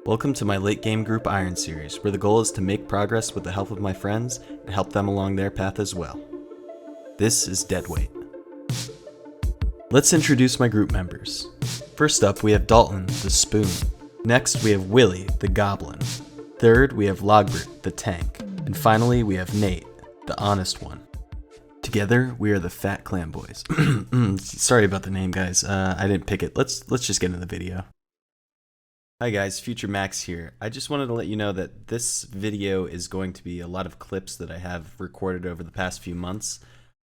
Welcome to my late game group Iron series, where the goal is to make progress with the help of my friends and help them along their path as well. This is Deadweight. Let's introduce my group members. First up, we have Dalton, the Spoon. Next, we have Willie, the Goblin. Third, we have Logbert, the Tank. And finally, we have Nate, the Honest One. Together, we are the Fat Clan Boys. Sorry about the name, guys. I didn't pick it. Let's just get into the video. Hi guys, Future Max here. I just wanted to let you know that this video is going to be a lot of clips that I have recorded over the past few months.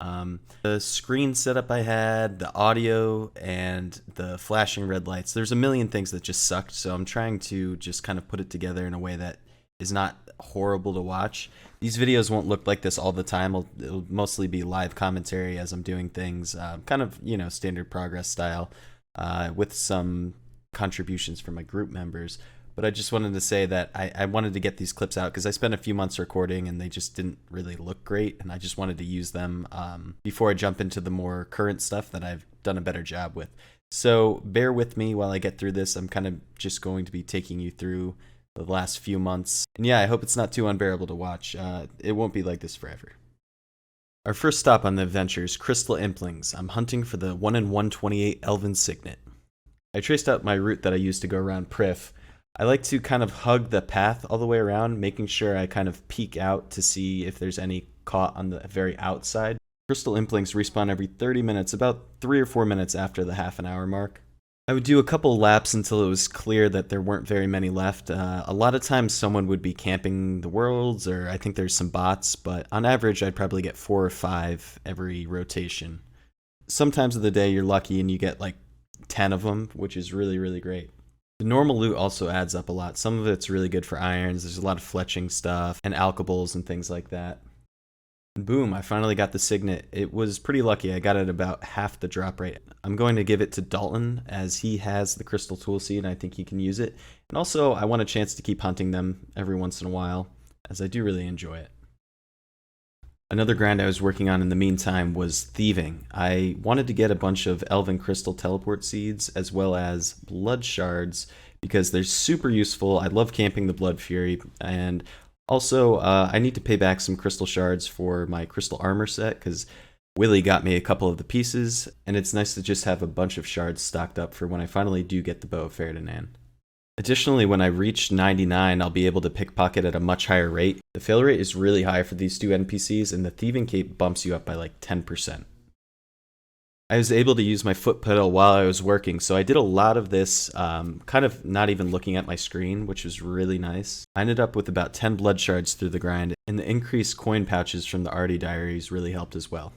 The screen setup I had, the audio, and the flashing red lights. There's a million things that just sucked, so I'm trying to just kind of put it together in a way that is not horrible to watch. These videos won't look like this all the time. It'll mostly be live commentary as I'm doing things, kind of, standard progress style, with some contributions from my group members. But I just wanted to say that I wanted to get these clips out because I spent a few months recording and they just didn't really look great, and I just wanted to use them before I jump into the more current stuff that I've done a better job with. So bear with me while I get through this. I'm kind of just going to be taking you through the last few months, and yeah, I hope it's not too unbearable to watch. It won't be like this forever. Our first stop on the adventure is Crystal Implings. I'm hunting for the 1 in 128 Elven Signet. I traced out my route that I used to go around Prif. I like to kind of hug the path all the way around, making sure I kind of peek out to see if there's any caught on the very outside. Crystal Implings respawn every 30 minutes, about 3 or 4 minutes after the half-an-hour mark. I would do a couple laps until it was clear that there weren't very many left. A lot of times someone would be camping the worlds, or I think there's some bots, but on average I'd probably get 4 or 5 every rotation. Sometimes of the day you're lucky and you get like 10 of them, which is really, really great. The normal loot also adds up a lot. Some of it's really good for irons. There's a lot of fletching stuff and alkables and things like that. And boom, I finally got the Signet. It was pretty lucky. I got it about half the drop rate. I'm going to give it to Dalton as he has the crystal tool seed and I think he can use it. And also, I want a chance to keep hunting them every once in a while, as I do really enjoy it. Another grind I was working on in the meantime was thieving. I wanted to get a bunch of Elven Crystal Teleport Seeds as well as Blood Shards because they're super useful. I love camping the Blood Fury, and also I need to pay back some Crystal Shards for my Crystal Armor set because Willie got me a couple of the pieces, and it's nice to just have a bunch of shards stocked up for when I finally do get the Bow of Ferdinand. Additionally, when I reach 99, I'll be able to pickpocket at a much higher rate. The fail rate is really high for these two NPCs, and the Thieving Cape bumps you up by like 10%. I was able to use my foot pedal while I was working, so I did a lot of this kind of not even looking at my screen, which was really nice. I ended up with about 10 blood shards through the grind, and the increased coin pouches from the Arty Diaries really helped as well.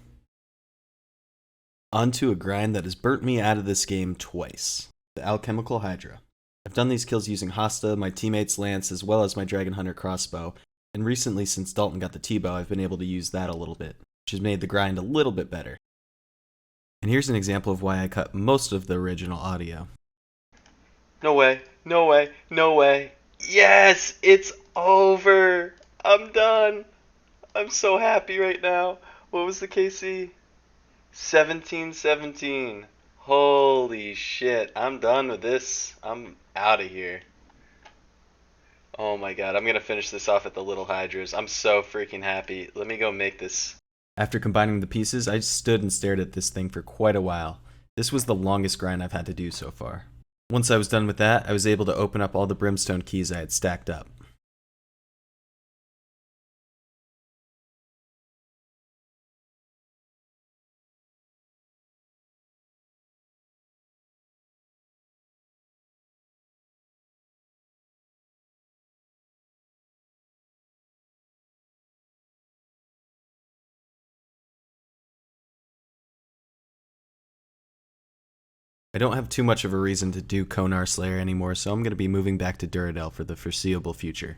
On to a grind that has burnt me out of this game twice. The Alchemical Hydra. I've done these kills using Hasta, my teammate's lance, as well as my Dragon Hunter crossbow, and recently since Dalton got the T-bow, I've been able to use that a little bit, which has made the grind a little bit better. And here's an example of why I cut most of the original audio. No way, no way, no way. Yes, it's over. I'm done. I'm so happy right now. What was the KC? 1717. Holy shit, I'm done with this. I'm out of here. Oh my god, I'm gonna finish this off at the Little Hydras. I'm so freaking happy. Let me go make this. After combining the pieces, I stood and stared at this thing for quite a while. This was the longest grind I've had to do so far. Once I was done with that, I was able to open up all the brimstone keys I had stacked up. I don't have too much of a reason to do Konar Slayer anymore, so I'm going to be moving back to Duradel for the foreseeable future.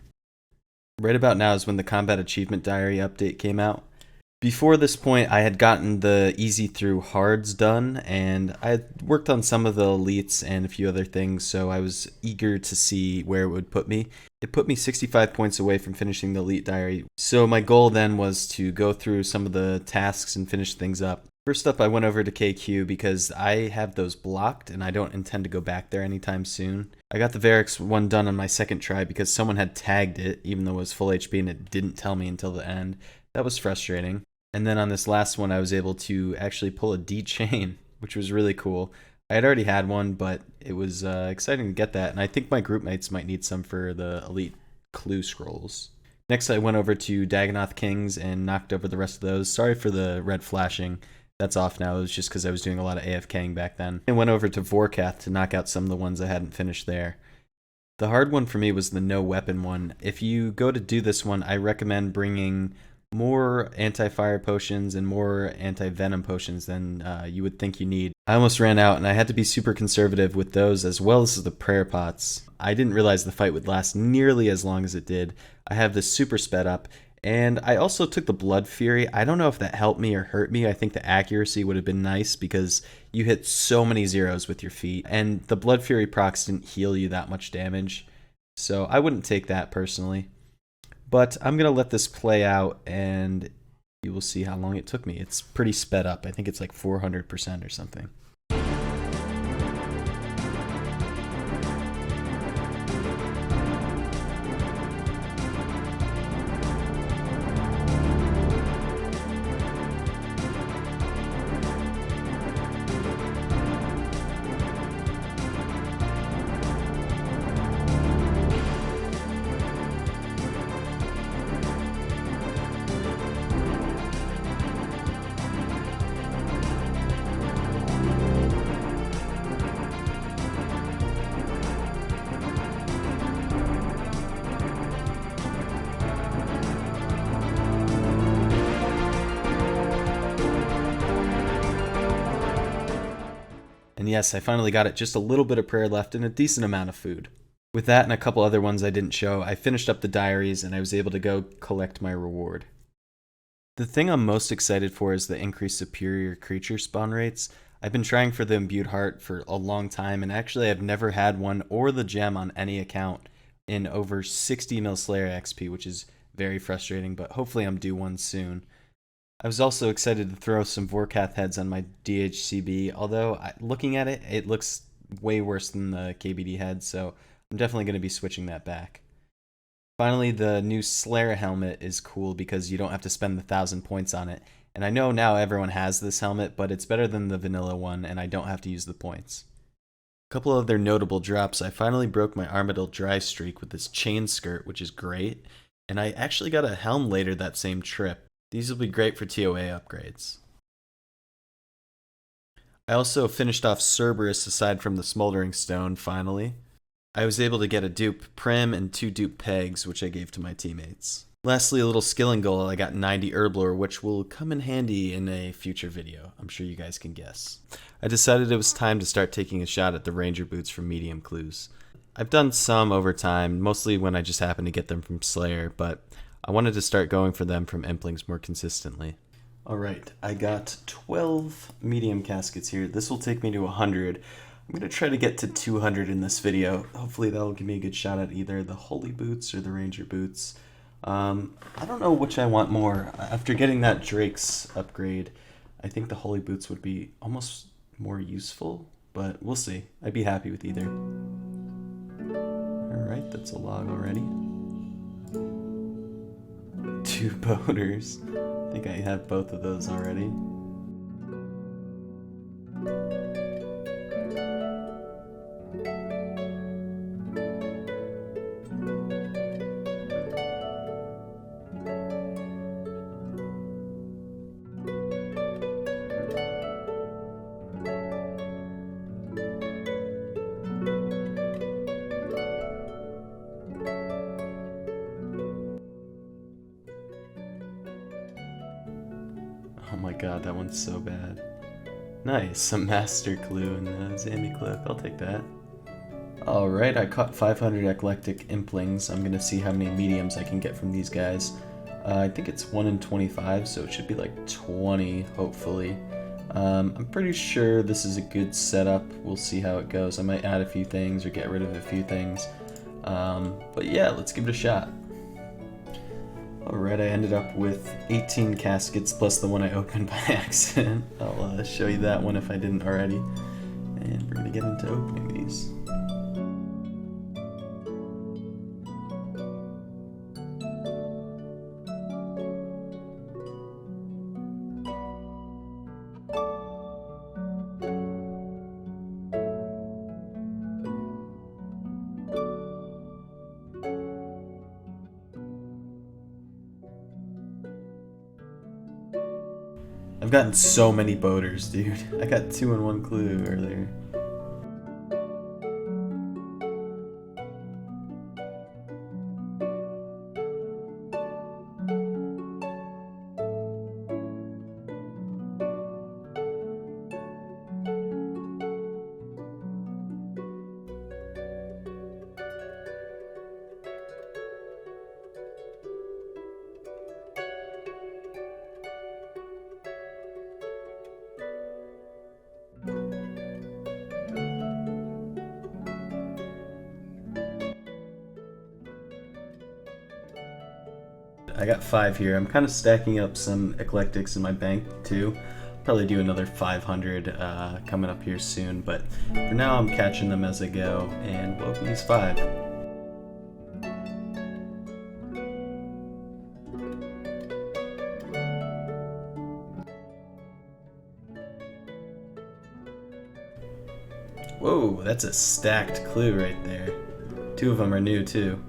Right about now is when the Combat Achievement Diary update came out. Before this point, I had gotten the easy through hards done, and I had worked on some of the elites and a few other things, so I was eager to see where it would put me. It put me 65 points away from finishing the elite diary, so my goal then was to go through some of the tasks and finish things up. First up, I went over to KQ because I have those blocked and I don't intend to go back there anytime soon. I got the Varix one done on my second try because someone had tagged it, even though it was full HP, and it didn't tell me until the end. That was frustrating. And then on this last one, I was able to actually pull a D chain, which was really cool. I had already had one, but it was exciting to get that, and I think my group mates might need some for the Elite Clue Scrolls. Next, I went over to Dagonoth Kings and knocked over the rest of those. Sorry for the red flashing. That's off now. It was just because I was doing a lot of AFKing back then. I went over to Vorkath to knock out some of the ones I hadn't finished there. The hard one for me was the no weapon one. If you go to do this one, I recommend bringing more anti-fire potions and more anti-venom potions than you would think you need. I almost ran out, and I had to be super conservative with those as well as the prayer pots. I didn't realize the fight would last nearly as long as it did. I have this super sped up, and I also took the Blood Fury. I don't know if that helped me or hurt me. I think the accuracy would have been nice because you hit so many zeros with your feet, and the Blood Fury procs didn't heal you that much damage. So I wouldn't take that personally. But I'm going to let this play out, and you will see how long it took me. It's pretty sped up. I think it's like 400% or something. And yes, I finally got it, just a little bit of prayer left and a decent amount of food. With that and a couple other ones I didn't show, I finished up the diaries and I was able to go collect my reward. The thing I'm most excited for is the increased superior creature spawn rates. I've been trying for the imbued heart for a long time, and actually I've never had one or the gem on any account in over 60 mil Slayer XP, which is very frustrating, but hopefully I'm due one soon. I was also excited to throw some Vorkath heads on my DHCB, although looking at it, it looks way worse than the KBD head, so I'm definitely going to be switching that back. Finally, the new Slayer helmet is cool because you don't have to spend 1,000 points on it, and I know now everyone has this helmet, but it's better than the vanilla one, and I don't have to use the points. A couple other notable drops. I finally broke my Armadyl dry streak with this chain skirt, which is great, and I actually got a helm later that same trip. These will be great for TOA upgrades. I also finished off Cerberus aside from the Smoldering Stone, finally. I was able to get a dupe Prim and 2 dupe Pegs, which I gave to my teammates. Lastly, a little skilling goal. I got 90 Herblore, which will come in handy in a future video. I'm sure you guys can guess. I decided it was time to start taking a shot at the Ranger boots from medium clues. I've done some over time, mostly when I just happen to get them from Slayer, but I wanted to start going for them from Implings more consistently. Alright, I got 12 medium caskets here. This will take me to 100. I'm going to try to get to 200 in this video. Hopefully that'll give me a good shot at either the Holy Boots or the Ranger Boots. I don't know which I want more. After getting that Drake's upgrade, I think the Holy Boots would be almost more useful, but we'll see. I'd be happy with either. Alright, that's a log already. 2 boaters. I think I have both of those already. Oh my god, that one's so bad. Nice, a Master Clue and a Zammy Cloak, I'll take that. Alright, I caught 500 Eclectic Implings. I'm gonna see how many mediums I can get from these guys. I think it's 1 in 25, so it should be like 20, hopefully. I'm pretty sure this is a good setup. We'll see how it goes. I might add a few things or get rid of a few things. But yeah, let's give it a shot. Alright, I ended up with 18 caskets plus the one I opened by accident. I'll show you that one if I didn't already. And we're gonna get into opening these. I've gotten so many boaters, dude. I got 2 in 1 clue earlier. I got 5 here. I'm kind of stacking up some eclectics in my bank too. Probably do another 500 coming up here soon, but for now I'm catching them as I go, and we'll open these 5. Whoa, that's a stacked clue right there. 2 of them are new too.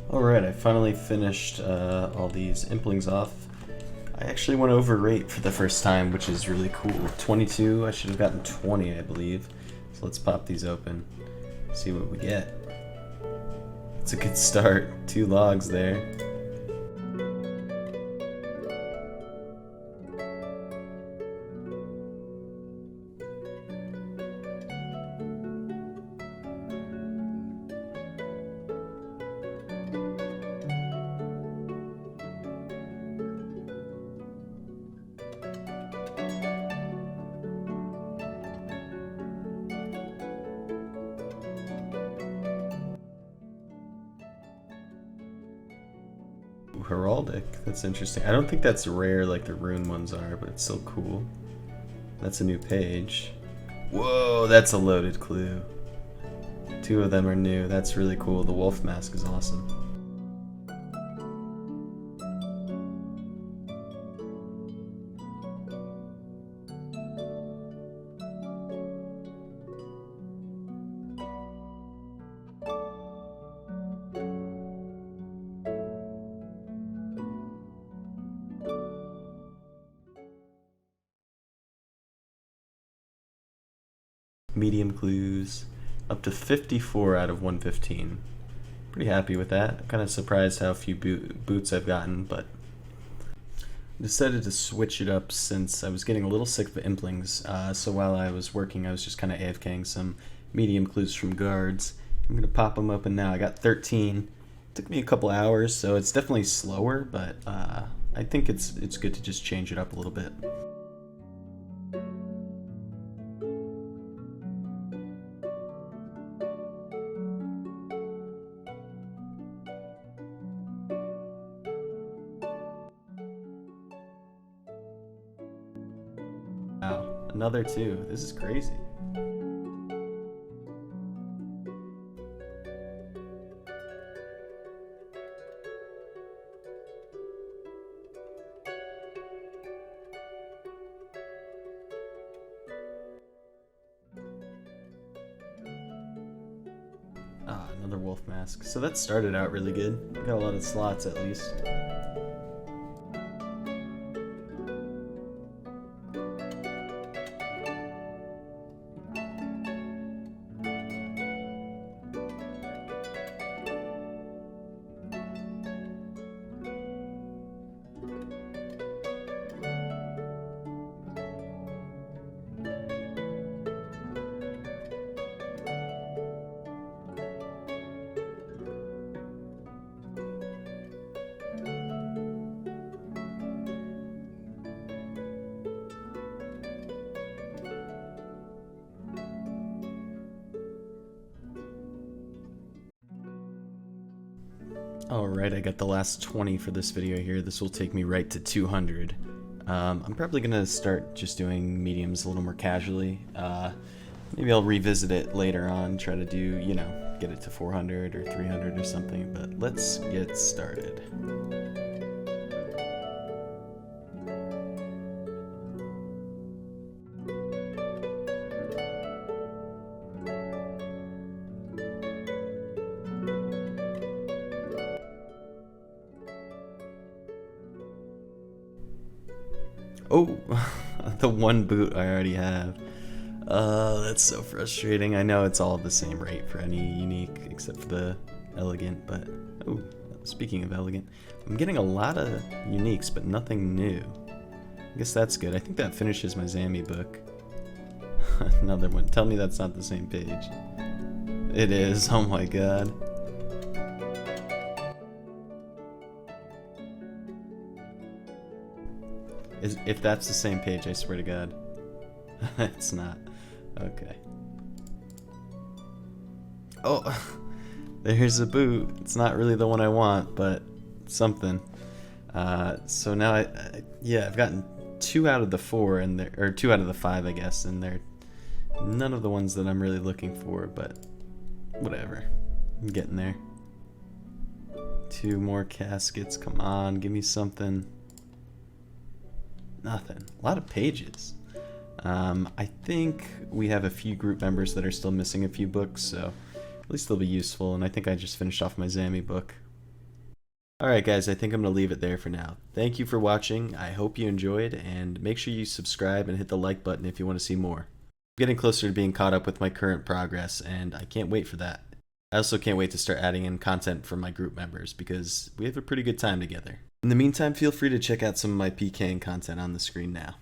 Alright, I finally finished all these implings off. I actually went over rate for the first time, which is really cool. 22, I should have gotten 20, I believe. So let's pop these open, see what we get. It's a good start. 2 logs there. Heraldic, that's interesting. I don't think that's rare like the rune ones are, but it's still cool. That's a new page. Whoa, that's a loaded clue. 2 of them are new. That's really cool. The wolf mask is awesome. Medium clues, up to 54 out of 115. Pretty happy with that. I'm kind of surprised how few boots I've gotten, but I decided to switch it up since I was getting a little sick of the implings. So while I was working, I was just kind of AFKing some medium clues from guards. I'm going to pop them open now. I got 13. Took me a couple hours, so it's definitely slower, but I think it's good to just change it up a little bit. Wow, another 2. This is crazy. Another wolf mask. So that started out really good. Got a lot of slots at least. Alright, I got the last 20 for this video here. This will take me right to 200. I'm probably going to start just doing mediums a little more casually. Maybe I'll revisit it later on, try to do, you know, get it to 400 or 300 or something, but let's get started. Oh, the one boot I already have. That's so frustrating. I know it's all the same rate for any unique except for the elegant, but oh, speaking of elegant, I'm getting a lot of uniques, but nothing new. I guess that's good. I think that finishes my Zammy book. Another one. Tell me that's not the same page. It is. Oh my god. If that's the same page, I swear to God. It's not. Okay. Oh, there's a boot. It's not really the one I want, but something. So now yeah, I've gotten 2 out of the 4, and or 2 out of the 5, I guess, and they're none of the ones that I'm really looking for, but whatever. I'm getting there. 2 more caskets. Come on, give me something. Nothing. A lot of pages. I think we have a few group members that are still missing a few books, so at least they'll be useful, and I think I just finished off my Zammy book. Alright guys, I think I'm going to leave it there for now. Thank you for watching, I hope you enjoyed, and make sure you subscribe and hit the like button if you want to see more. I'm getting closer to being caught up with my current progress, and I can't wait for that. I also can't wait to start adding in content from my group members, because we have a pretty good time together. In the meantime, feel free to check out some of my PKing content on the screen now.